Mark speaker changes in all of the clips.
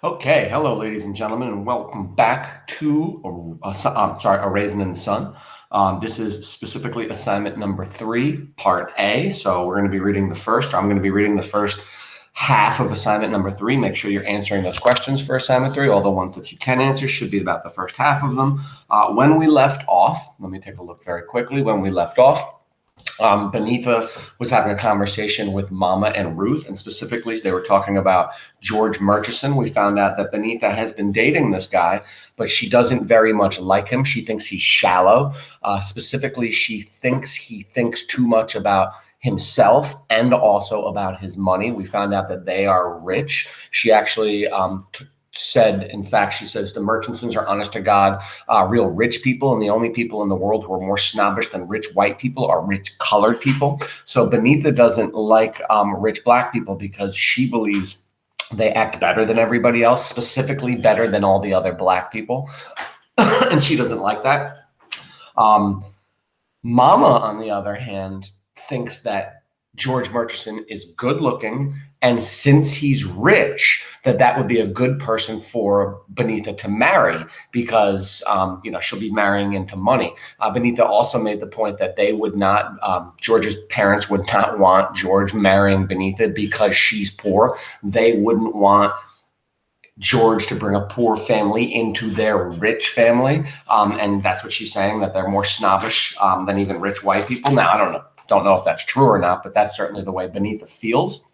Speaker 1: Okay, hello, ladies and gentlemen, and welcome back to A Raisin in the Sun. This is specifically assignment number 3, part A. So we're going to be reading I'm going to be reading the first half of assignment number 3. Make sure you're answering those questions for assignment 3. All the ones that you can answer should be about the first half of them. When we left off, let me take a look very quickly. When we left off, Benita was having a conversation with Mama and Ruth, and specifically they were talking about George Murchison. We found out that Benita has been dating this guy, but she doesn't very much like him. She thinks he's shallow. Specifically, she thinks he thinks too much about himself and also about his money. We found out that they are rich. She actually said, in fact, she says the Murchisons are honest to God, real rich people, and the only people in the world who are more snobbish than rich white people are rich colored people. So Benita doesn't like rich black people because she believes they act better than everybody else, specifically better than all the other black people. And she doesn't like that. Mama, on the other hand, thinks that George Murchison is good looking, and since he's rich, that would be a good person for Benita to marry because she'll be marrying into money. Benita also made the point that they would not, George's parents would not want George marrying Benita because she's poor. They wouldn't want George to bring a poor family into their rich family, and that's what she's saying, that they're more snobbish than even rich white people. Now, I don't know if that's true or not, but that's certainly the way Benita feels.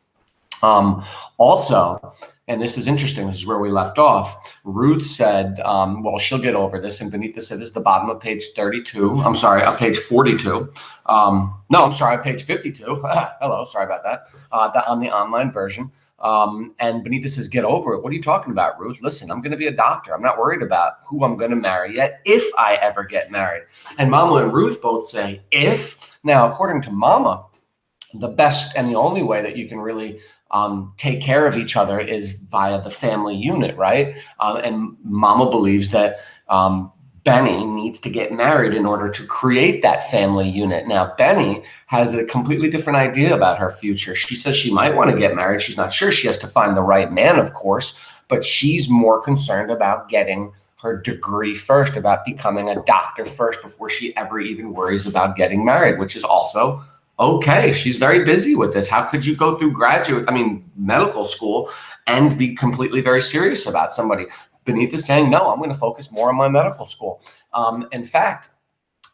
Speaker 1: Also, and this is interesting, this is where we left off, Ruth said, well, she'll get over this, and Benita said, this is the bottom of page 32. I'm sorry, on page 42. No, I'm sorry, on page 52. Hello, sorry about that. On the online version. And Benita says, get over it. What are you talking about, Ruth? Listen, I'm going to be a doctor. I'm not worried about who I'm going to marry yet, if I ever get married. And Mama and Ruth both say, if. Now, according to Mama, the best and the only way that you can really take care of each other is via the family unit, right? And Mama believes that Benny needs to get married in order to create that family unit. Now, Benny has a completely different idea about her future. She says she might want to get married. She's not sure. She has to find the right man, of course, but she's more concerned about getting her degree first, about becoming a doctor first before she ever even worries about getting married, which is also okay. She's very busy with this. How could you go through medical school and be completely very serious about somebody? Benita's saying, no, I'm going to focus more on my medical school. In fact,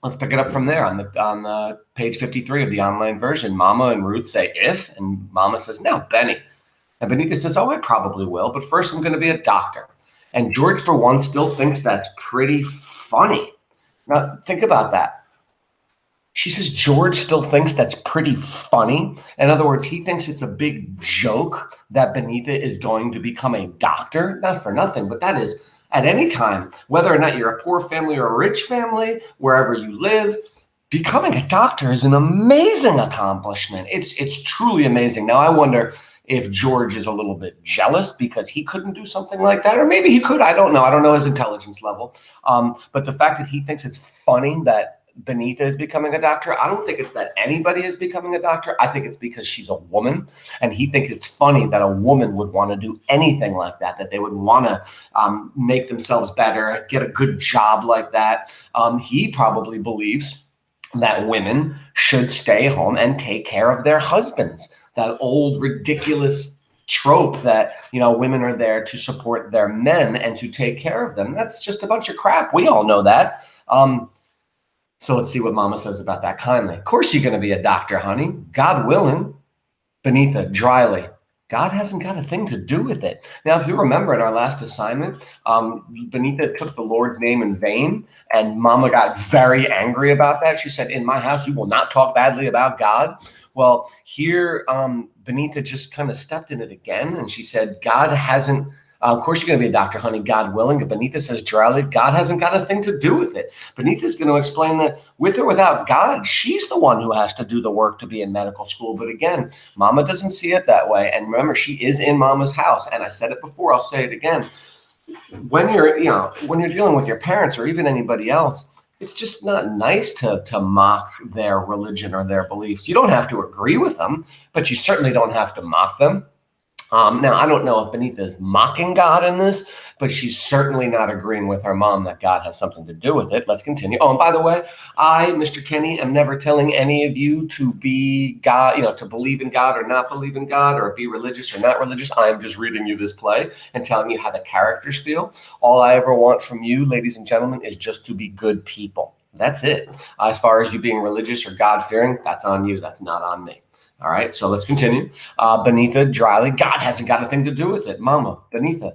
Speaker 1: let's pick it up from there on the page 53 of the online version. Mama and Ruth say, if, and Mama says, no, Benny. And Benita says, oh, I probably will, but first I'm going to be a doctor. And George, for one, still thinks that's pretty funny. Now, think about that. She says George still thinks that's pretty funny. In other words, he thinks it's a big joke that Benita is going to become a doctor. Not for nothing, but that is at any time, whether or not you're a poor family or a rich family, wherever you live, becoming a doctor is an amazing accomplishment. It's truly amazing. Now, I wonder if George is a little bit jealous because he couldn't do something like that, or maybe he could. I don't know. I don't know his intelligence level. But the fact that he thinks it's funny that Benita is becoming a doctor, I don't think it's that anybody is becoming a doctor. I think it's because she's a woman, and he thinks it's funny that a woman would want to do anything like that they would want to make themselves better, get a good job like that. He probably believes that women should stay home and take care of their husbands. That old ridiculous trope that, women are there to support their men and to take care of them. That's just a bunch of crap. We all know that. So let's see what Mama says about that kindly. Of course you're going to be a doctor, honey. God willing. Benita, dryly. God hasn't got a thing to do with it. Now, if you remember in our last assignment, Benita took the Lord's name in vain, and Mama got very angry about that. She said, in my house, you will not talk badly about God. Well, here, Benita just kind of stepped in it again, and she said, God hasn't, of course you're going to be a doctor, honey, God willing. And Benita says dryly, God hasn't got a thing to do with it. Benita's going to explain that with or without God, she's the one who has to do the work to be in medical school. But again, Mama doesn't see it that way. And remember, she is in Mama's house. And I said it before, I'll say it again. When you're dealing with your parents or even anybody else, it's just not nice to mock their religion or their beliefs. You don't have to agree with them, but you certainly don't have to mock them. Now, I don't know if Benita is mocking God in this, but she's certainly not agreeing with her mom that God has something to do with it. Let's continue. Oh, and by the way, I, Mr. Kenny, am never telling any of you to be God, to believe in God or not believe in God, or be religious or not religious. I am just reading you this play and telling you how the characters feel. All I ever want from you, ladies and gentlemen, is just to be good people. That's it. As far as you being religious or God-fearing, that's on you. That's not on me. All right, so let's continue. Benita dryly, God hasn't got a thing to do with it. Mama, Benita,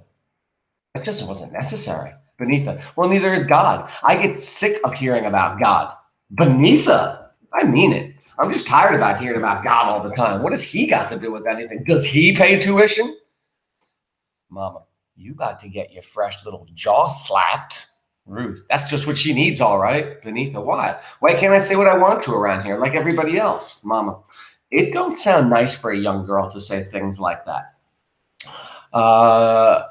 Speaker 1: that just wasn't necessary. Benita, well, neither is God. I get sick of hearing about God. Benita, I mean it. I'm just tired about hearing about God all the time. What has he got to do with anything? Does he pay tuition? Mama, you got to get your fresh little jaw slapped. Ruth, that's just what she needs, all right. Benita, why? Why can't I say what I want to around here like everybody else? Mama, it don't sound nice for a young girl to say things like that.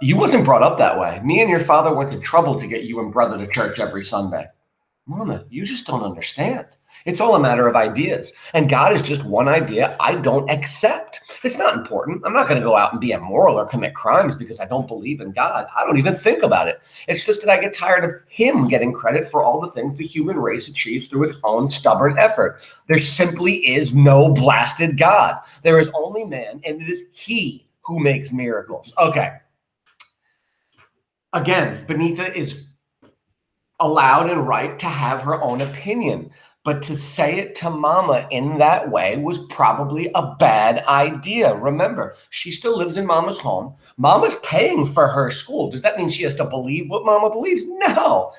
Speaker 1: You wasn't brought up that way. Me and your father went to trouble to get you and brother to church every Sunday. Mama, you just don't understand. It's all a matter of ideas. And God is just one idea I don't accept. It's not important. I'm not going to go out and be immoral or commit crimes because I don't believe in God. I don't even think about it. It's just that I get tired of him getting credit for all the things the human race achieves through its own stubborn effort. There simply is no blasted God. There is only man, and it is he who makes miracles. Okay. Again, Benita is allowed and right to have her own opinion. But to say it to Mama in that way was probably a bad idea. Remember, she still lives in Mama's home. Mama's paying for her school. Does that mean she has to believe what Mama believes? No.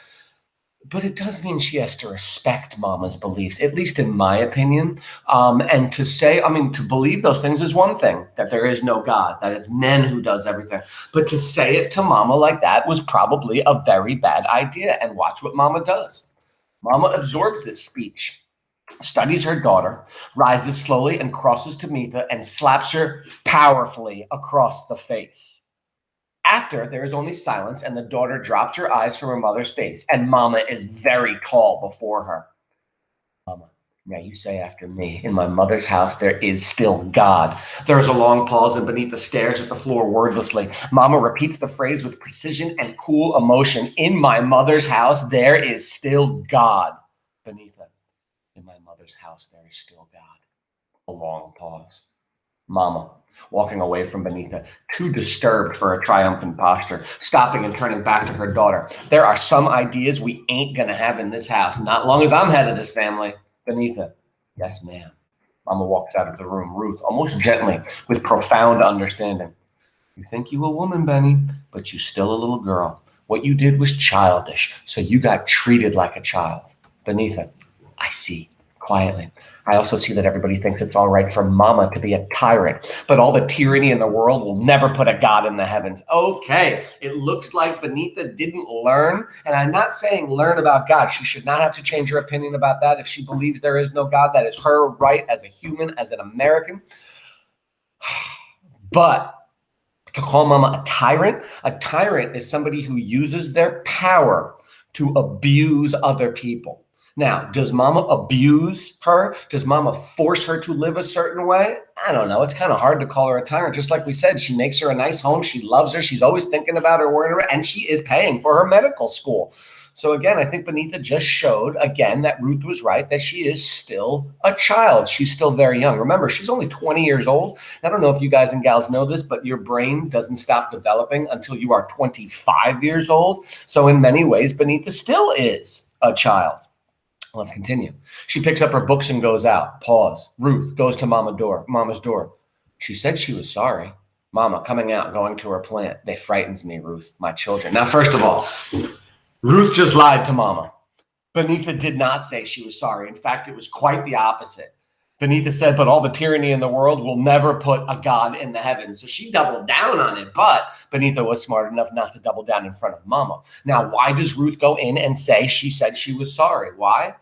Speaker 1: But it does mean she has to respect Mama's beliefs, at least in my opinion. And to say, to believe those things is one thing, that there is no God, that it's men who does everything. But to say it to Mama like that was probably a very bad idea. And watch what Mama does. Mama absorbs this speech, studies her daughter, rises slowly and crosses to Benita and slaps her powerfully across the face. After, there is only silence, and the daughter drops her eyes from her mother's face, and Mama is very tall before her. Mama, now you say after me, in my mother's house, there is still God. There is a long pause, and Benita stares at the floor wordlessly. Mama repeats the phrase with precision and cool emotion. In my mother's house, there is still God. Benita, in my mother's house, there is still God. A long pause. Mama, walking away from Benita, too disturbed for a triumphant posture, stopping and turning back to her daughter. There are some ideas we ain't gonna have in this house, not long as I'm head of this family. Benita, yes, ma'am. Mama walks out of the room, Ruth, almost gently, with profound understanding. You think you a woman, Benny, but you still a little girl. What you did was childish, so you got treated like a child. Benita, I see. Quietly. I also see that everybody thinks it's all right for Mama to be a tyrant, but all the tyranny in the world will never put a God in the heavens. Okay, it looks like Benita didn't learn, and I'm not saying learn about God. She should not have to change her opinion about that. If she believes there is no God, that is her right as a human, as an American. But to call Mama a tyrant is somebody who uses their power to abuse other people. Now, does Mama abuse her? Does Mama force her to live a certain way? I don't know. It's kind of hard to call her a tyrant. Just like we said, she makes her a nice home. She loves her. She's always thinking about her, worrying about her, and she is paying for her medical school. So again, I think Benita just showed, again, that Ruth was right, that she is still a child. She's still very young. Remember, she's only 20 years old. I don't know if you guys and gals know this, but your brain doesn't stop developing until you are 25 years old. So in many ways, Benita still is a child. Let's continue. She picks up her books and goes out. Pause. Ruth goes to Mama's door. She said she was sorry. Mama coming out, going to her plant. They frightens me, Ruth, my children. Now, first of all, Ruth just lied to Mama. Benita did not say she was sorry. In fact, it was quite the opposite. Benita said, but all the tyranny in the world will never put a God in the heavens. So she doubled down on it, but Benita was smart enough not to double down in front of Mama. Now, why does Ruth go in and say she said she was sorry? Why?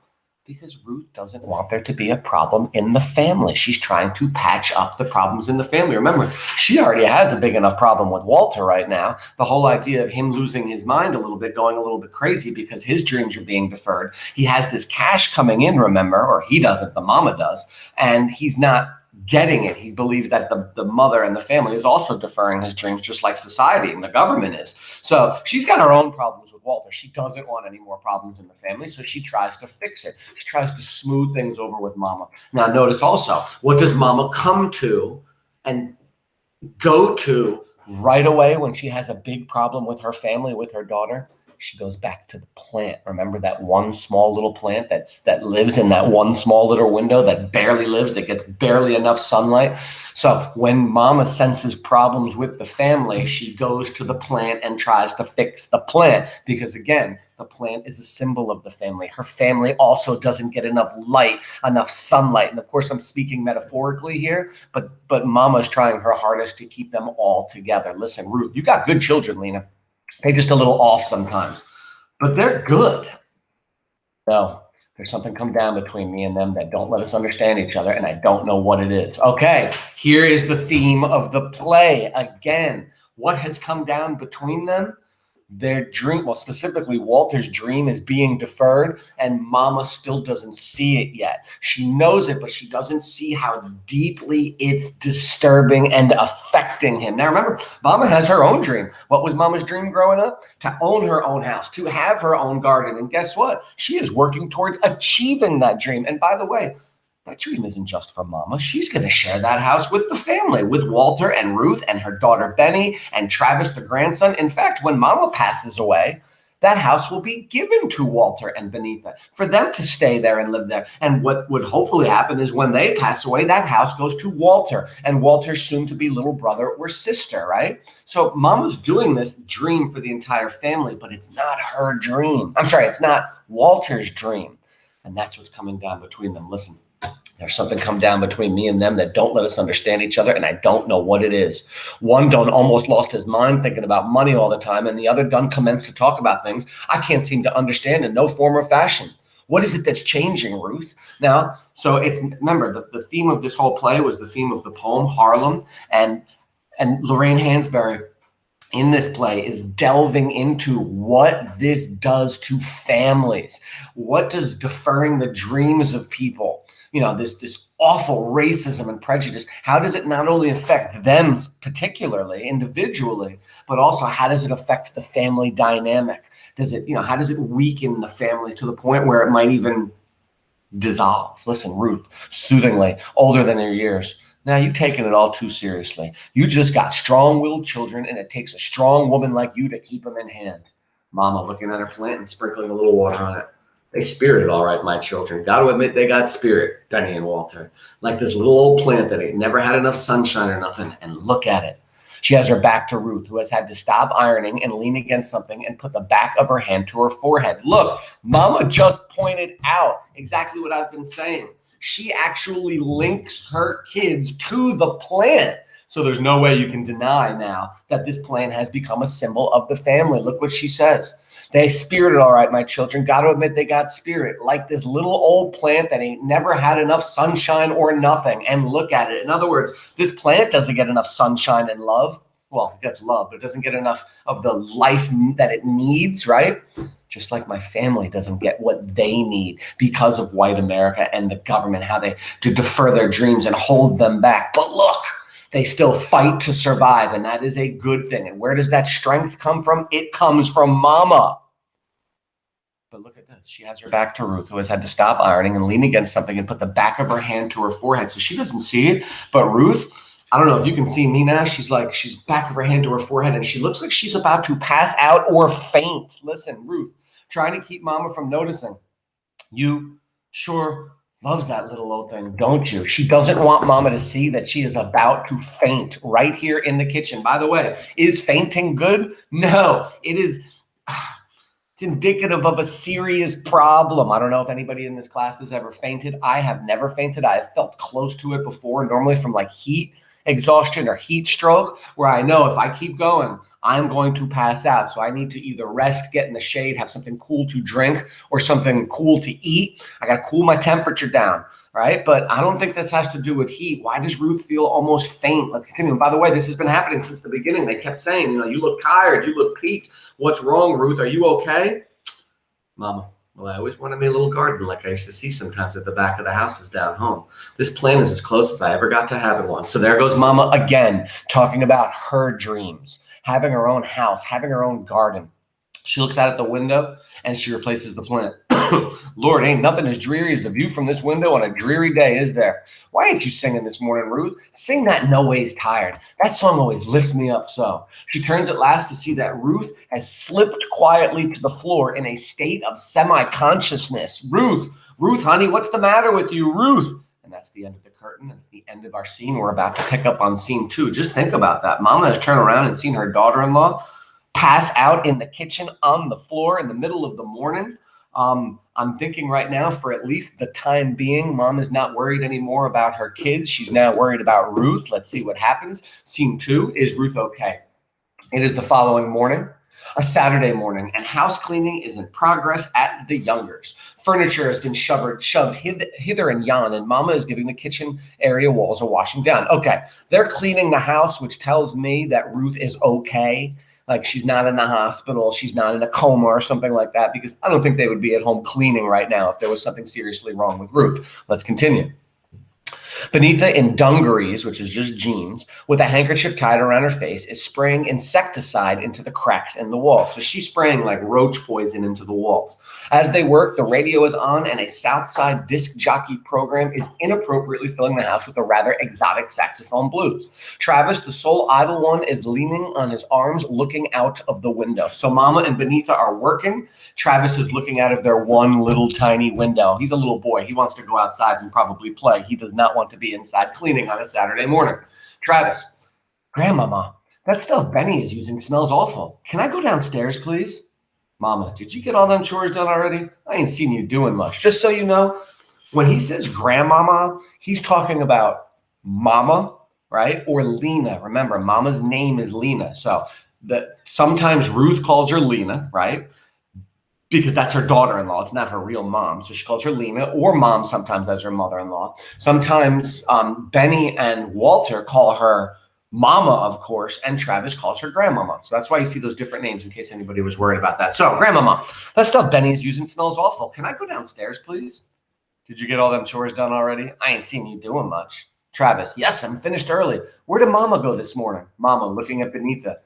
Speaker 1: Because Ruth doesn't want there to be a problem in the family. She's trying to patch up the problems in the family. Remember, she already has a big enough problem with Walter right now. The whole idea of him losing his mind a little bit, going a little bit crazy because his dreams are being deferred. He has this cash coming in, remember, or he doesn't, the Mama does, and he's not getting it. He believes that the mother and the family is also deferring his dreams, just like society and the government is. So she's got her own problems with Walter. She doesn't want any more problems in the family, so she tries to fix it. She tries to smooth things over with Mama. Now, notice also, what does Mama come to and go to right away when she has a big problem with her family, with her daughter? She goes back to the plant. Remember that one small little plant that lives in that one small little window that barely lives, that gets barely enough sunlight? So when Mama senses problems with the family, she goes to the plant and tries to fix the plant, because again, the plant is a symbol of the family. Her family also doesn't get enough light, enough sunlight. And of course, I'm speaking metaphorically here, but Mama's trying her hardest to keep them all together. Listen, Ruth, you got good children, Lena. They're just a little off sometimes, but they're good. No, there's something come down between me and them that don't let us understand each other, and I don't know what it is. Okay, here is the theme of the play. Again, what has come down between them? Their dream, well, specifically Walter's dream, is being deferred, and Mama still doesn't see it yet. She knows it, but she doesn't see how deeply it's disturbing and affecting him. Now, remember, Mama has her own dream. What was Mama's dream growing up? To own her own house, to have her own garden. And guess what? She is working towards achieving that dream. And by the way, that dream isn't just for Mama. She's going to share that house with the family, with Walter and Ruth and her daughter Benny and Travis, the grandson. In fact, when Mama passes away, that house will be given to Walter and Benita for them to stay there and live there. And what would hopefully happen is when they pass away, that house goes to Walter and Walter's soon-to-be little brother or sister, right? So Mama's doing this dream for the entire family, but it's not her dream. I'm sorry, it's not Walter's dream. And that's what's coming down between them. Listen. There's something come down between me and them that don't let us understand each other, and I don't know what it is. One done almost lost his mind thinking about money all the time, and the other done commenced to talk about things I can't seem to understand in no form or fashion. What is it that's changing, Ruth? Now, so remember, the theme of this whole play was the theme of the poem, Harlem, and Lorraine Hansberry in this play is delving into what this does to families. What does deferring the dreams of people, this awful racism and prejudice, how does it not only affect them particularly, individually, but also how does it affect the family dynamic? How does it weaken the family to the point where it might even dissolve? Listen, Ruth, soothingly, older than her years. Now, you've taken it all too seriously. You just got strong-willed children, and it takes a strong woman like you to keep them in hand. Mama looking at her plant and sprinkling a little water on it. They spirited all right, my children. Got to admit, they got spirit, Benny and Walter. Like this little old plant that ain't never had enough sunshine or nothing. And look at it. She has her back to Ruth, who has had to stop ironing and lean against something and put the back of her hand to her forehead. Look, Mama just pointed out exactly what I've been saying. She actually links her kids to the plant. So there's no way you can deny now that this plant has become a symbol of the family. Look what she says. They spirited all right, my children. Got to admit, they got spirit. Like this little old plant that ain't never had enough sunshine or nothing. And look at it. In other words, this plant doesn't get enough sunshine and love. Well, it gets love, but it doesn't get enough of the life that it needs, right? Just like my family doesn't get what they need because of white America and the government, how they to defer their dreams and hold them back. But look, they still fight to survive, and that is a good thing. And where does that strength come from? It comes from Mama. But look at this. She has her back to Ruth, who has had to stop ironing and lean against something and put the back of her hand to her forehead. So she doesn't see it. But Ruth, I don't know if you can see me now. She's back of her hand to her forehead, and she looks like she's about to pass out or faint. Listen, Ruth, trying to keep Mama from noticing. You sure loves that little old thing, don't you? She doesn't want Mama to see that she is about to faint right here in the kitchen. By the way, is fainting good? No, it is. It's indicative of a serious problem. I don't know if anybody in this class has ever fainted. I have never fainted. I have felt close to it before, normally from like heat exhaustion or heat stroke, where I know if I keep going, I'm going to pass out. So I need to either rest, get in the shade, have something cool to drink or something cool to eat. I got to cool my temperature down, right? But I don't think this has to do with heat. Why does Ruth feel almost faint? Let's continue. And by the way, this has been happening since the beginning. They kept saying, you look tired, you look peaked. What's wrong, Ruth? Are you okay? Mama Well, I always wanted me a little garden like I used to see sometimes at the back of the houses down home. This plan is as close as I ever got to having one. So there goes Mama again, talking about her dreams, having her own house, having her own garden. She looks out at the window and she replaces the plant. Lord, ain't nothing as dreary as the view from this window on a dreary day, is there? Why ain't you singing this morning, Ruth? Sing that No Way's Tired. That song always lifts me up so. She turns at last to see that Ruth has slipped quietly to the floor in a state of semi-consciousness. Ruth, honey, what's the matter with you, Ruth? And that's the end of the curtain. That's the end of our scene. We're about to pick up on scene 2. Just think about that. Mama has turned around and seen her daughter-in-law pass out in the kitchen on the floor in the middle of the morning. I'm thinking right now, for at least the time being, Mom is not worried anymore about her kids. She's now worried about Ruth. Let's see what happens. Scene 2, is Ruth okay? It is the following morning, a Saturday morning, and house cleaning is in progress at the Youngers. Furniture has been shoved hither and yon, and Mama is giving the kitchen area walls a washing down. Okay, they're cleaning the house, which tells me that Ruth is okay. Like she's not in the hospital, she's not in a coma or something like that, because I don't think they would be at home cleaning right now if there was something seriously wrong with Ruth. Let's continue. Benita, in dungarees, which is just jeans, with a handkerchief tied around her face, is spraying insecticide into the cracks in the wall. So she's spraying like roach poison into the walls. As they work, the radio is on, and a Southside disc jockey program is inappropriately filling the house with a rather exotic saxophone blues. Travis, the sole idle one, is leaning on his arms, looking out of the window. So Mama and Benita are working. Travis is looking out of their one little tiny window. He's a little boy. He wants to go outside and probably play. He does not want to be inside cleaning on a Saturday morning. Travis, Grandmama, that stuff Benny is using smells awful. Can I go downstairs, please? Mama, did you get all them chores done already? I ain't seen you doing much. Just so you know, when he says Grandmama, he's talking about Mama, right? Or Lena. Remember, Mama's name is Lena. So sometimes Ruth calls her Lena, right? Because that's her daughter-in-law. It's not her real mom. So she calls her Lena, or Mom sometimes as her mother-in-law. Sometimes Benny and Walter call her Mama, of course, and Travis calls her Grandmama. So that's why you see those different names in case anybody was worried about that. So, Grandmama, that stuff Benny's using smells awful. Can I go downstairs, please? Did you get all them chores done already? I ain't seen you doing much. Travis, yes, I'm finished early. Where did Mama go this morning? Mama, looking at Benita.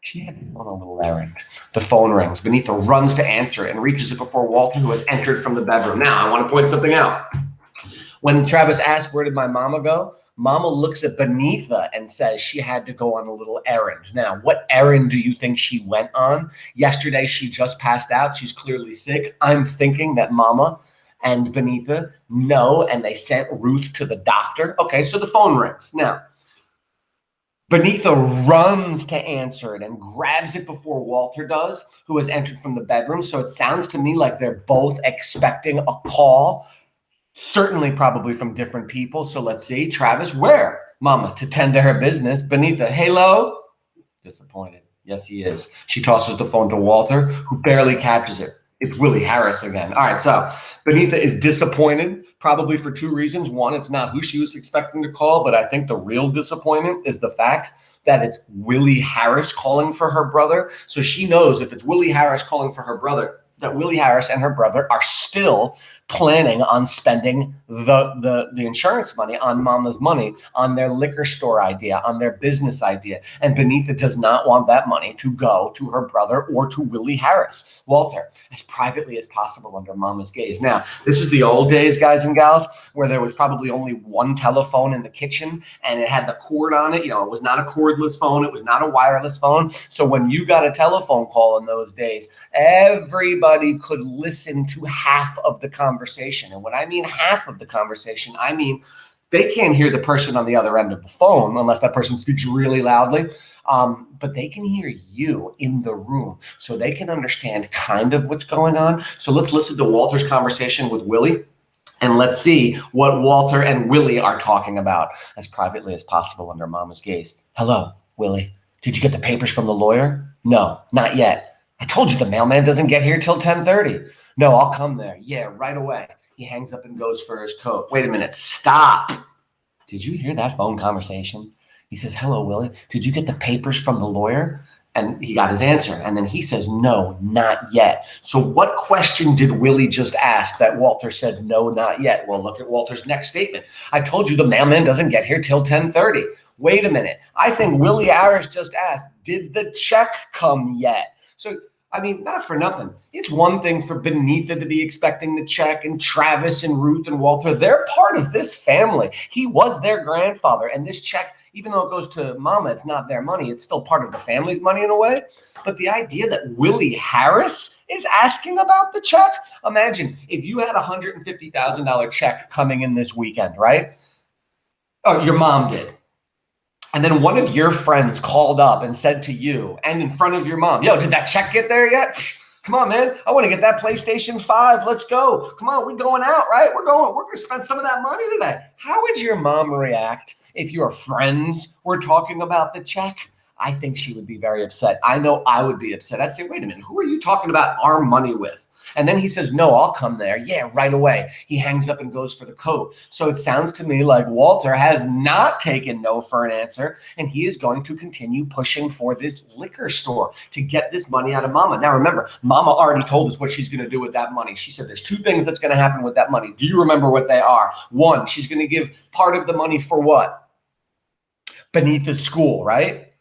Speaker 1: She had been on a little errand. The phone rings. Benita runs to answer it and reaches it before Walter, who has entered from the bedroom. Now, I want to point something out. When Travis asks, where did my mama go? Mama looks at Benita and says she had to go on a little errand. Now, what errand do you think she went on? Yesterday, she just passed out. She's clearly sick. I'm thinking that Mama and Benita know, and they sent Ruth to the doctor. Okay, so the phone rings. Now, Benita runs to answer it and grabs it before Walter does, who has entered from the bedroom. So it sounds to me like they're both expecting a call, certainly probably from different people. So let's see. Travis, where? Mama, to tend to her business. Benita, hello? Disappointed. Yes, he is. She tosses the phone to Walter, who barely catches it. It's Willie Harris again. All right, so Benita is disappointed, probably for 2 reasons. One, it's not who she was expecting to call, but I think the real disappointment is the fact that it's Willie Harris calling for her brother. So she knows if it's Willie Harris calling for her brother, that Willie Harris and her brother are still planning on spending the insurance money, on Mama's money, on their liquor store idea, on their business idea. And Benita does not want that money to go to her brother or to Willie Harris. Walter, as privately as possible under Mama's gaze. Now, this is the old days, guys and gals, where there was probably only one telephone in the kitchen and it had the cord on it. You know, it was not a cordless phone. It was not a wireless phone. So when you got a telephone call in those days, everybody could listen to half of the conversation. And when I mean half of the conversation, I mean they can't hear the person on the other end of the phone unless that person speaks really loudly. But they can hear you in the room, so they can understand kind of what's going on. So let's listen to Walter's conversation with Willie, and let's see what Walter and Willie are talking about as privately as possible under Mama's gaze. Hello, Willie. Did you get the papers from the lawyer? No, not yet. I told you the mailman doesn't get here till 10:30. No, I'll come there. Yeah, right away. He hangs up and goes for his coat. Wait a minute. Stop. Did you hear that phone conversation? He says, hello, Willie. Did you get the papers from the lawyer? And he got his answer. And then he says, no, not yet. So what question did Willie just ask that Walter said, no, not yet? Well, look at Walter's next statement. I told you the mailman doesn't get here till 10:30. Wait a minute. I think Willie Harris just asked, did the check come yet? So, I mean, not for nothing. It's one thing for Benita to be expecting the check, and Travis and Ruth and Walter, they're part of this family. He was their grandfather, and this check, even though it goes to Mama, it's not their money. It's still part of the family's money in a way. But the idea that Willie Harris is asking about the check, imagine if you had a $150,000 check coming in this weekend, right? Oh, your mom did. And then one of your friends called up and said to you, and in front of your mom, yo, did that check get there yet? Come on, man. I want to get that PlayStation 5. Let's go. Come on, we're going out, right? We're going to spend some of that money today. How would your mom react if your friends were talking about the check? I think she would be very upset. I know I would be upset. I'd say, wait a minute, who are you talking about our money with? And then he says, no, I'll come there. Yeah, right away. He hangs up and goes for the coat. So it sounds to me like Walter has not taken no for an answer, and he is going to continue pushing for this liquor store to get this money out of Mama. Now, remember, Mama already told us what she's going to do with that money. She said there's two things that's going to happen with that money. Do you remember what they are? One, she's going to give part of the money for what? Benita's school, right?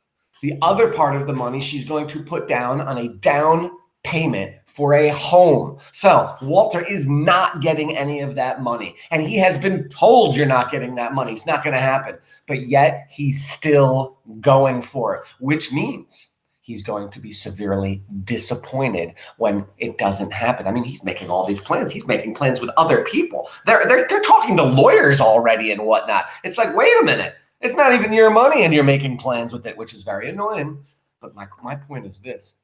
Speaker 1: The other part of the money she's going to put down on a down payment for a home. So Walter is not getting any of that money. And he has been told you're not getting that money. It's not going to happen. But yet he's still going for it, which means he's going to be severely disappointed when it doesn't happen. I mean, he's making all these plans. He's making plans with other people. They're talking to lawyers already and whatnot. It's like, wait a minute. It's not even your money and you're making plans with it, which is very annoying. But my point is this.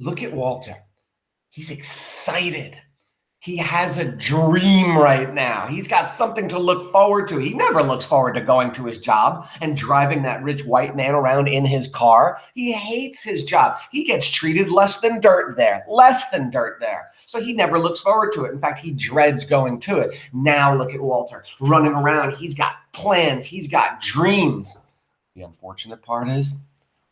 Speaker 1: Look at Walter. He's excited. He has a dream right now. He's got something to look forward to. He never looks forward to going to his job and driving that rich white man around in his car. He hates his job. He gets treated less than dirt there. So he never looks forward to it. In fact, he dreads going to it. Now look at Walter running around. He's got plans. He's got dreams. The unfortunate part is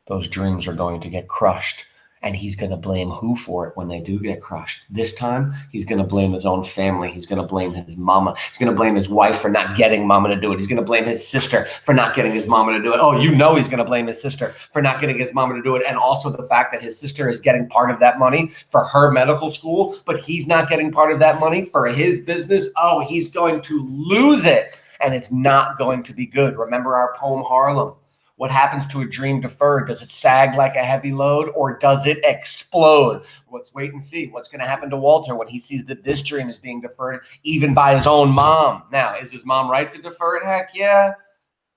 Speaker 1: those dreams are going to get crushed. And he's going to blame who for it when they do get crushed? This time, he's going to blame his own family. He's going to blame his mama. He's going to blame his wife for not getting Mama to do it. He's going to blame his sister for not getting his Mama to do it. Oh, you know he's going to blame his sister for not getting his Mama to do it. And also the fact that his sister is getting part of that money for her medical school, but he's not getting part of that money for his business. Oh, he's going to lose it. And it's not going to be good. Remember our poem, Harlem. What happens to a dream deferred? Does it sag like a heavy load, or does it explode? Let's wait and see what's going to happen to Walter when he sees that this dream is being deferred even by his own mom. Now, is his mom right to defer it? Heck yeah.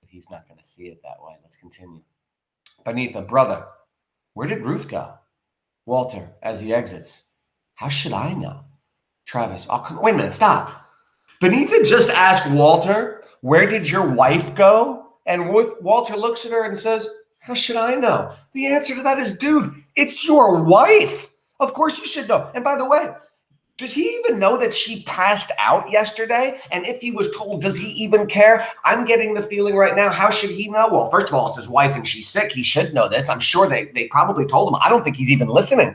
Speaker 1: But he's not going to see it that way. Let's continue. Benita, brother, where did Ruth go? Walter, as he exits, how should I know? Travis, wait a minute, stop. Benita just asked Walter, where did your wife go? And Walter looks at her and says, how should I know? The answer to that is, dude, it's your wife. Of course you should know. And by the way, does he even know that she passed out yesterday? And if he was told, does he even care? I'm getting the feeling right now, how should he know? Well, first of all, it's his wife and she's sick. He should know this. I'm sure they probably told him. I don't think he's even listening.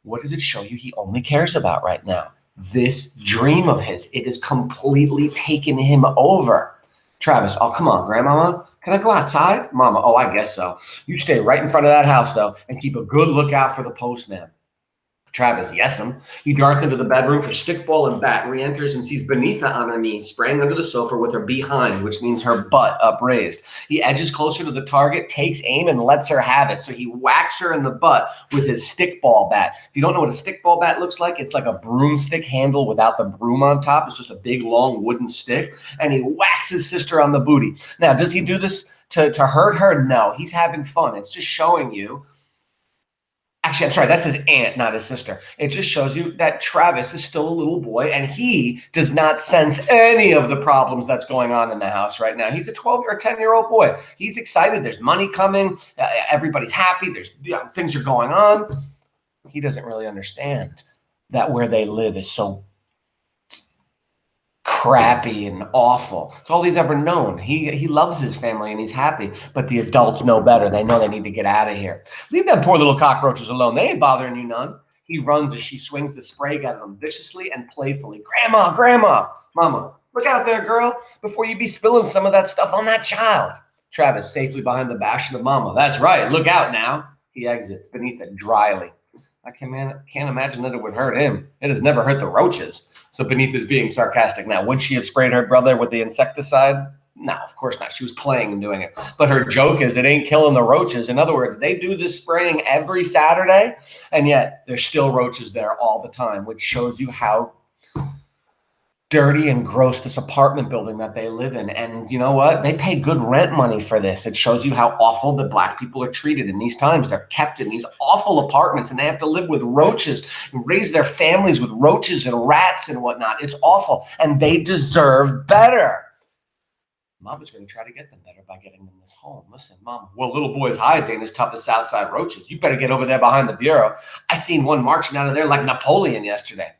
Speaker 1: What does it show you he only cares about right now? This dream of his. It has completely taken him over. Travis, oh, come on, Grandmama. Can I go outside? Mama, oh, I guess so. You stay right in front of that house, though, and keep a good lookout for the postman. Travis, yes'm. He darts into the bedroom for stickball and bat, re-enters and sees Benita on her knees, spraying under the sofa with her behind, which means her butt upraised. He edges closer to the target, takes aim, and lets her have it. So he whacks her in the butt with his stickball bat. If you don't know what a stickball bat looks like, it's like a broomstick handle without the broom on top. It's just a big, long wooden stick, and he whacks his sister on the booty. Now, does he do this to hurt her? No, he's having fun. It's just showing you. Actually, I'm sorry, that's his aunt, not his sister. It just shows you that Travis is still a little boy and he does not sense any of the problems that's going on in the house right now. He's a 12 or 10-year-old boy. He's excited. There's money coming. Everybody's happy. There's things are going on. He doesn't really understand that where they live is so crappy and awful. It's all he's ever known. He loves his family and he's happy, but the adults know better. They know they need to get out of here. Leave them poor little cockroaches alone. They ain't bothering you none. He runs as she swings the spray gun at him viciously and playfully. Grandma, grandma, mama, look out there, girl, before you be spilling some of that stuff on that child. Travis safely behind the bastion of mama. That's right. Look out now. He exits beneath it dryly. I can't imagine that it would hurt him. It has never hurt the roaches. So Beneath is being sarcastic now. Would she have sprayed her brother with the insecticide? No, of course not. She was playing and doing it. But her joke is it ain't killing the roaches. In other words, they do this spraying every Saturday, and yet there's still roaches there all the time, which shows you how dirty and gross this apartment building that they live in. And you know what? They pay good rent money for this. It shows you how awful the Black people are treated in these times. They're kept in these awful apartments and they have to live with roaches and raise their families with roaches and rats and whatnot. It's awful. And they deserve better. Mama's going to try to get them better by getting them this home. Listen, Mom, well, little boy's hides ain't as tough as Southside roaches. You better get over there behind the bureau. I seen one marching out of there like Napoleon yesterday.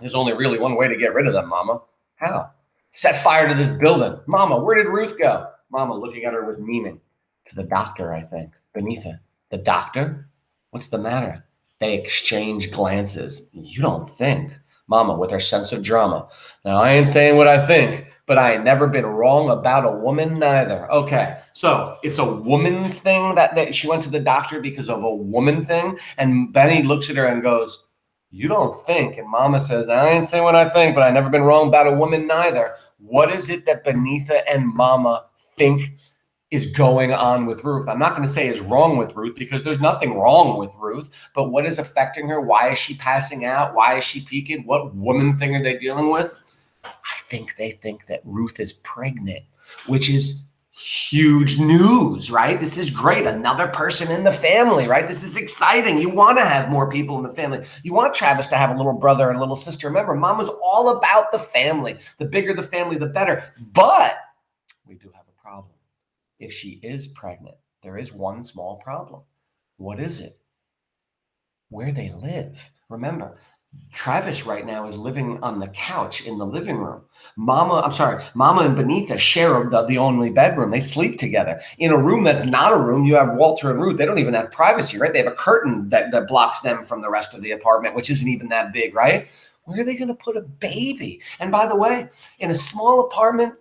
Speaker 1: There's only really one way to get rid of them, Mama. How? Set fire to this building. Mama, where did Ruth go? Mama looking at her with meaning. To the doctor, I think. Beneath it. The doctor? What's the matter? They exchange glances. You don't think. Mama with her sense of drama. Now, I ain't saying what I think, but I ain't never been wrong about a woman neither. Okay, so it's a woman's thing that she went to the doctor because of a woman thing. And Benny looks at her and goes, you don't think. And Mama says, I ain't saying what I think, but I never been wrong about a woman neither. What is it that Benita and Mama think is going on with Ruth? I'm not going to say is wrong with Ruth because there's nothing wrong with Ruth, but what is affecting her? Why is she passing out? Why is she peaking? What woman thing are they dealing with? I think they think that Ruth is pregnant, which is huge news, right? This is great. Another person in the family, right? This is exciting. You want to have more people in the family. You want Travis to have a little brother and a little sister. Remember, Mama's all about the family. The bigger the family, the better. But we do have a problem. If she is pregnant, there is one small problem. What is it? Where they live. Remember, Travis right now is living on the couch in the living room. Mama and Benita share the only bedroom. They sleep together. In a room that's not a room, you have Walter and Ruth. They don't even have privacy, right? They have a curtain that blocks them from the rest of the apartment, which isn't even that big, right? Where are they going to put a baby? And by the way, in a small apartment,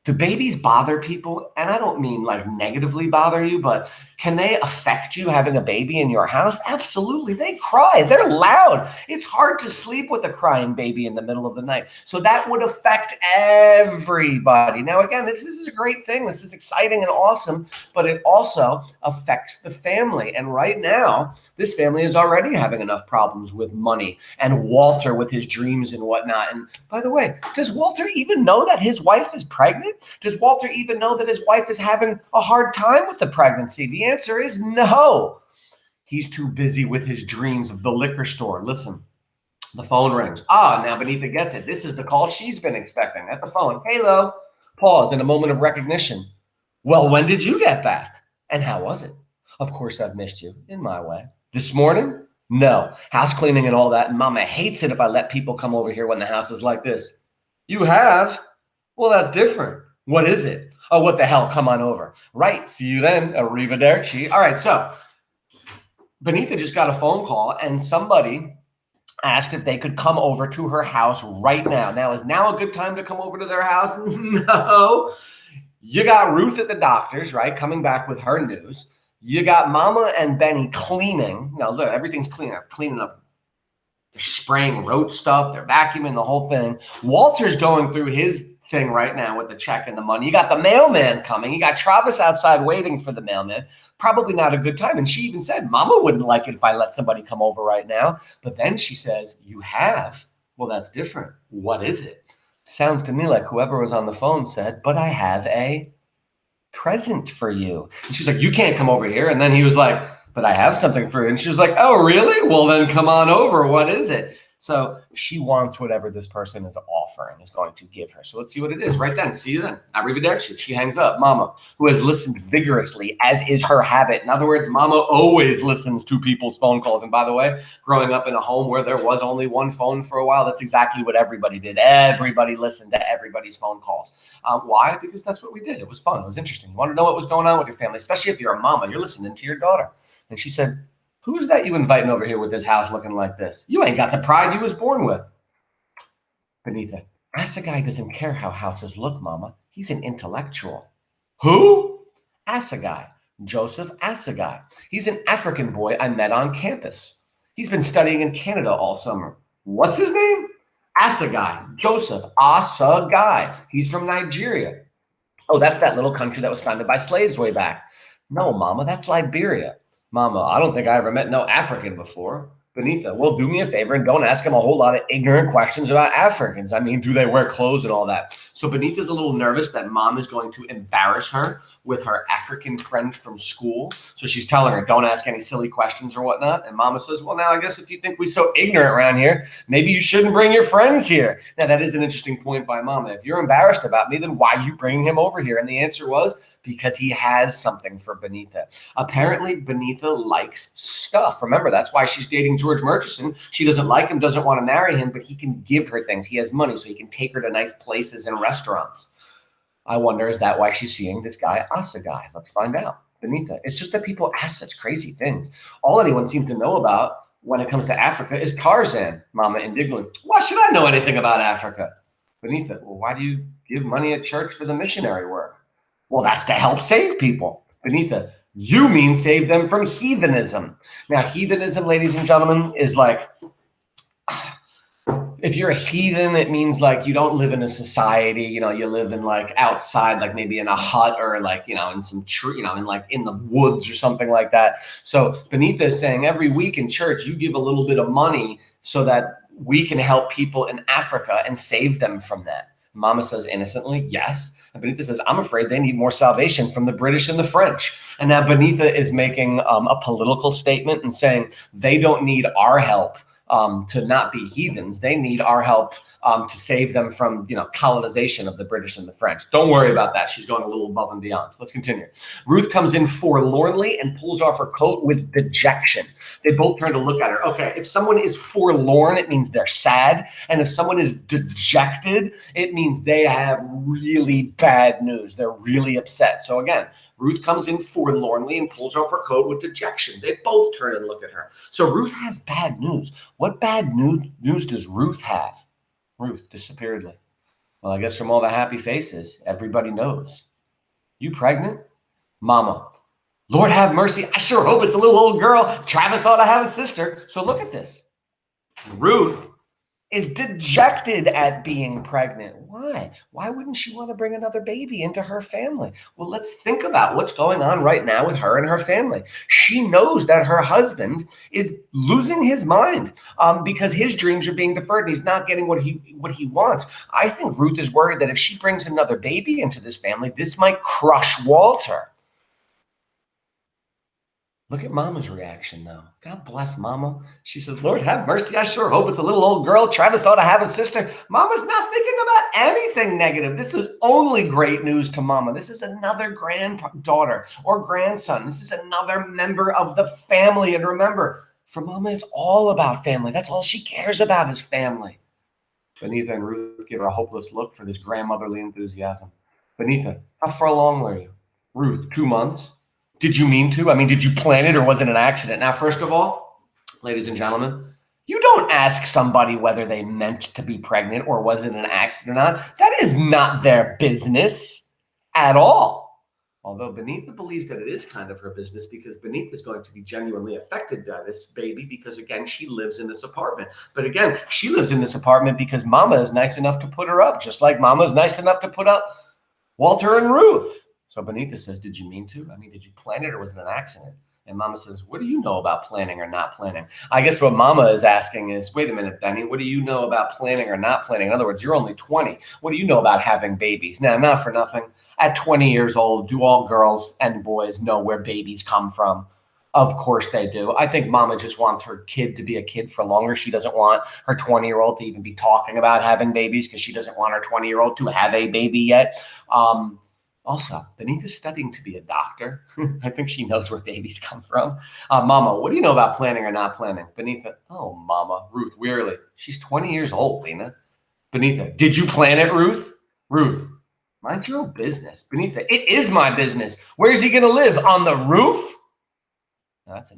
Speaker 1: do babies bother people? And I don't mean like negatively bother you, but can they affect you having a baby in your house? Absolutely. They cry. They're loud. It's hard to sleep with a crying baby in the middle of the night. So that would affect everybody. Now, again, this is a great thing. This is exciting and awesome, but it also affects the family. And right now, this family is already having enough problems with money and Walter with his dreams and whatnot. And by the way, does Walter even know that his wife is pregnant? Does Walter even know that his wife is having a hard time with the pregnancy? The answer is no. He's too busy with his dreams of the liquor store. Listen, the phone rings. Now Benita gets it. This is the call she's been expecting. At the phone, hello. Pause in a moment of recognition. Well, when did you get back? And how was it? Of course, I've missed you in my way. This morning? No. House cleaning and all that. And Mama hates it if I let people come over here when the house is like this. You have? Well, that's different. What is it? Oh, what the hell? Come on over. Right. See you then. Arrivederci. All right. So Benita just got a phone call and somebody asked if they could come over to her house right now. Now, is now a good time to come over to their house? No. You got Ruth at the doctor's, right? Coming back with her news. You got Mama and Benny cleaning. Now, look, everything's cleaning up. They're spraying roach stuff. They're vacuuming the whole thing. Walter's going through his thing right now with the check and the money. You got the mailman coming. You got Travis outside waiting for the mailman. Probably not a good time. And she even said, Mama wouldn't like it if I let somebody come over right now. But then she says, you have? Well, that's different. What is it? Sounds to me like whoever was on the phone said, but I have a present for you. And she's like, you can't come over here. And then he was like, but I have something for you. And she was like, oh, really? Well, then come on over. What is it? So she wants whatever this person is offering is going to give her. So let's see what it is right then. See you then. Arrivederci. She hangs up. Mama, who has listened vigorously, as is her habit. In other words, Mama always listens to people's phone calls. And by the way, growing up in a home where there was only one phone for a while, that's exactly what everybody did. Everybody listened to everybody's phone calls. Why? Because that's what we did. It was fun. It was interesting. You want to know what was going on with your family, especially if you're a mama. You're listening to your daughter. And she said, who's that you inviting over here with this house looking like this? You ain't got the pride you was born with. Benita, Assegai doesn't care how houses look, Mama. He's an intellectual. Who? Assegai. Joseph Assegai. He's an African boy I met on campus. He's been studying in Canada all summer. What's his name? Assegai. Joseph Assegai. He's from Nigeria. Oh, that's that little country that was founded by slaves way back. No, Mama, that's Liberia. Mama, I don't think I ever met no African before. Benita, well, do me a favor and don't ask him a whole lot of ignorant questions about Africans. I mean, do they wear clothes and all that? So Benita's a little nervous that Mom is going to embarrass her with her African friend from school. So she's telling her, don't ask any silly questions or whatnot. And Mama says, well, now I guess if you think we're so ignorant around here, maybe you shouldn't bring your friends here. Now, that is an interesting point by Mama. If you're embarrassed about me, then why are you bringing him over here? And the answer was, because he has something for Benita. Apparently, Benita likes stuff. Remember, that's why she's dating George Murchison. She doesn't like him, doesn't want to marry him, but he can give her things. He has money, so he can take her to nice places and restaurants. I wonder, is that why she's seeing this guy, Assegai? Let's find out. Benita, it's just that people ask such crazy things. All anyone seems to know about when it comes to Africa is Tarzan, Mama indignantly. Why should I know anything about Africa? Benita, well, why do you give money at church for the missionary work? Well, that's to help save people. Benita, you mean save them from heathenism. Now, heathenism, ladies and gentlemen, is like, if you're a heathen, it means like you don't live in a society, you live in like outside, like maybe in a hut or like, in some tree, in like in the woods or something like that. So Benita is saying every week in church, you give a little bit of money so that we can help people in Africa and save them from that. Mama says innocently, yes. And Benita says, I'm afraid they need more salvation from the British and the French. And now Benita is making a political statement and saying they don't need our help to not be heathens. They need our help to save them from, colonization of the British and the French. Don't worry about that. She's going a little above and beyond. Let's continue. Ruth comes in forlornly and pulls off her coat with dejection. They both turn to look at her. Okay, if someone is forlorn, it means they're sad. And if someone is dejected, it means they have really bad news. They're really upset. So again, Ruth comes in forlornly and pulls off her coat with dejection. They both turn and look at her. So Ruth has bad news. What bad news does Ruth have? Ruth, disappearedly. Well, I guess from all the happy faces, everybody knows. You pregnant? Mama, Lord have mercy. I sure hope it's a little old girl. Travis ought to have a sister. So look at this. Ruth is dejected at being pregnant. Why? Why wouldn't she want to bring another baby into her family? Well, let's think about what's going on right now with her and her family. She knows that her husband is losing his mind because his dreams are being deferred and he's not getting what he wants. I think Ruth is worried that if she brings another baby into this family, this might crush Walter. Look at Mama's reaction, though. God bless Mama. She says, Lord have mercy. I sure hope it's a little old girl. Travis ought to have a sister. Mama's not thinking about anything negative. This is only great news to Mama. This is another granddaughter or grandson. This is another member of the family. And remember, for Mama, it's all about family. That's all she cares about is family. Benita and Ruth give her a hopeless look for this grandmotherly enthusiasm. Benita, how far along were you? Ruth, 2 months. Did you mean to? I mean, did you plan it or was it an accident? Now, first of all, ladies and gentlemen, you don't ask somebody whether they meant to be pregnant or was it an accident or not. That is not their business at all. Although Benita believes that it is kind of her business because Benita is going to be genuinely affected by this baby because, again, she lives in this apartment. But again, she lives in this apartment because Mama is nice enough to put her up, just like Mama is nice enough to put up Walter and Ruth. So Benita says, did you mean to? I mean, did you plan it or was it an accident? And Mama says, what do you know about planning or not planning? I guess what Mama is asking is, wait a minute, Benny, what do you know about planning or not planning? In other words, you're only 20. What do you know about having babies? Now, not for nothing. At 20 years old, do all girls and boys know where babies come from? Of course they do. I think mama just wants her kid to be a kid for longer. She doesn't want her 20-year-old to even be talking about having babies because she doesn't want her 20-year-old to have a baby yet. Also, Benita's studying to be a doctor. I think she knows where babies come from. Mama, what do you know about planning or not planning? Benita, oh, Mama. Ruth, wearily. She's 20 years old, Lena. Benita, did you plan it, Ruth? Ruth, mind your own business. Benita, it is my business. Where's he going to live? On the roof? Now, that's a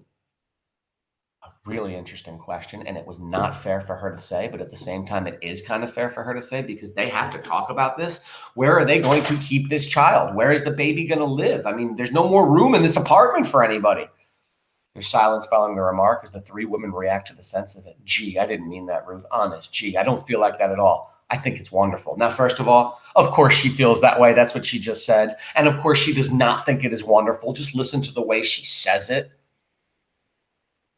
Speaker 1: really interesting question, and it was not fair for her to say, but at the same time, it is kind of fair for her to say because they have to talk about this. Where are they going to keep this child? Where is the baby going to live? I mean, there's no more room in this apartment for anybody. There's silence following the remark as the three women react to the sense of it. Gee, I didn't mean that, Ruth. Honest. Gee, I don't feel like that at all. I think it's wonderful. Now, first of all, of course she feels that way. That's what she just said. And of course she does not think it is wonderful. Just listen to the way she says it.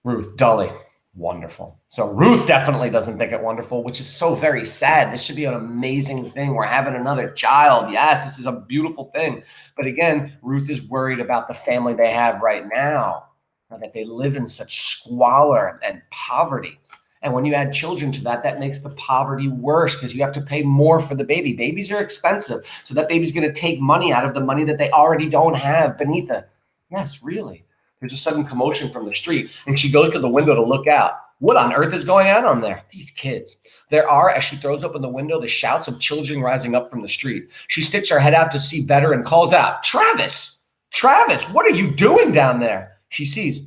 Speaker 1: Ruth, dully, wonderful. So Ruth definitely doesn't think it wonderful, which is so very sad. This should be an amazing thing. We're having another child. Yes, this is a beautiful thing. But again, Ruth is worried about the family they have right now, that they live in such squalor and poverty. And when you add children to that, that makes the poverty worse because you have to pay more for the baby. Babies are expensive. So that baby's going to take money out of the money that they already don't have. Benita, yes, really. There's a sudden commotion from the street, and she goes to the window to look out. What on earth is going on there? These kids. There are, as she throws open the window, the shouts of children rising up from the street. She sticks her head out to see better and calls out, Travis, Travis, what are you doing down there? She sees,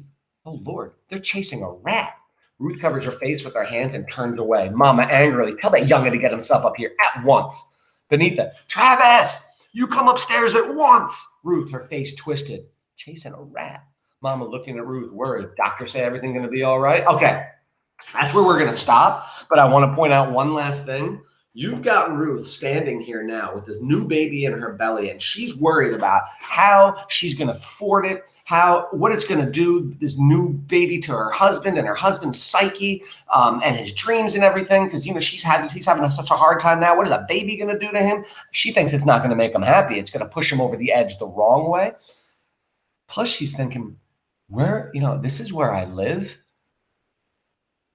Speaker 1: oh, Lord, they're chasing a rat. Ruth covers her face with her hands and turns away. Mama angrily, tell that young'un to get himself up here at once. Benita, Travis, you come upstairs at once. Ruth, her face twisted, chasing a rat. Mama looking at Ruth, worried. Doctor say everything going to be all right? Okay, that's where we're going to stop. But I want to point out one last thing. You've got Ruth standing here now with this new baby in her belly, and she's worried about how she's going to afford it, what it's going to do, this new baby, to her husband and her husband's psyche and his dreams and everything. Because, he's having such a hard time now. What is a baby going to do to him? She thinks it's not going to make him happy. It's going to push him over the edge the wrong way. Plus, she's thinking, this is where I live.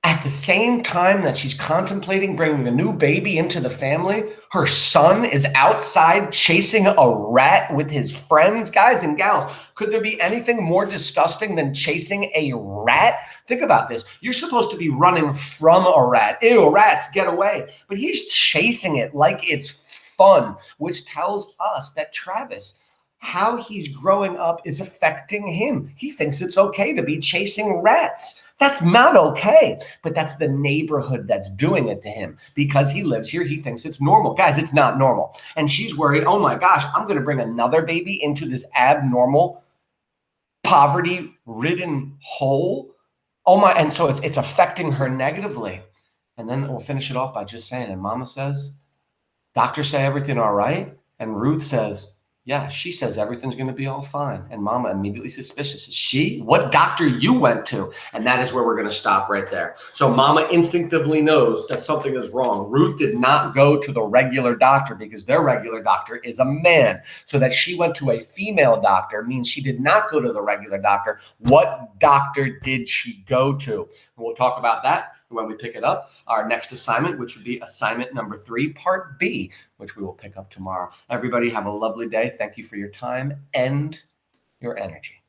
Speaker 1: At the same time that she's contemplating bringing a new baby into the family, her son is outside chasing a rat with his friends. Guys and gals, could there be anything more disgusting than chasing a rat? Think about this. You're supposed to be running from a rat. Ew, rats, get away. But he's chasing it like it's fun, which tells us that Travis, how he's growing up is affecting him. He thinks it's okay to be chasing rats. That's not okay, but that's the neighborhood that's doing it to him because he lives here. He thinks it's normal. Guys, it's not normal. And she's worried, oh my gosh, I'm going to bring another baby into this abnormal, poverty-ridden hole. Oh my, and so it's affecting her negatively. And then we'll finish it off by just saying, and Mama says, doctors say everything all right? And Ruth says, yeah, she says everything's going to be all fine. And Mama immediately suspicious. She? What doctor you went to? And that is where we're going to stop right there. So Mama instinctively knows that something is wrong. Ruth did not go to the regular doctor because their regular doctor is a man. So that she went to a female doctor means she did not go to the regular doctor. What doctor did she go to? And we'll talk about that when we pick it up. Our next assignment, which would be assignment number 3, part B, which we will pick up tomorrow. Everybody have a lovely day. Thank you for your time and your energy.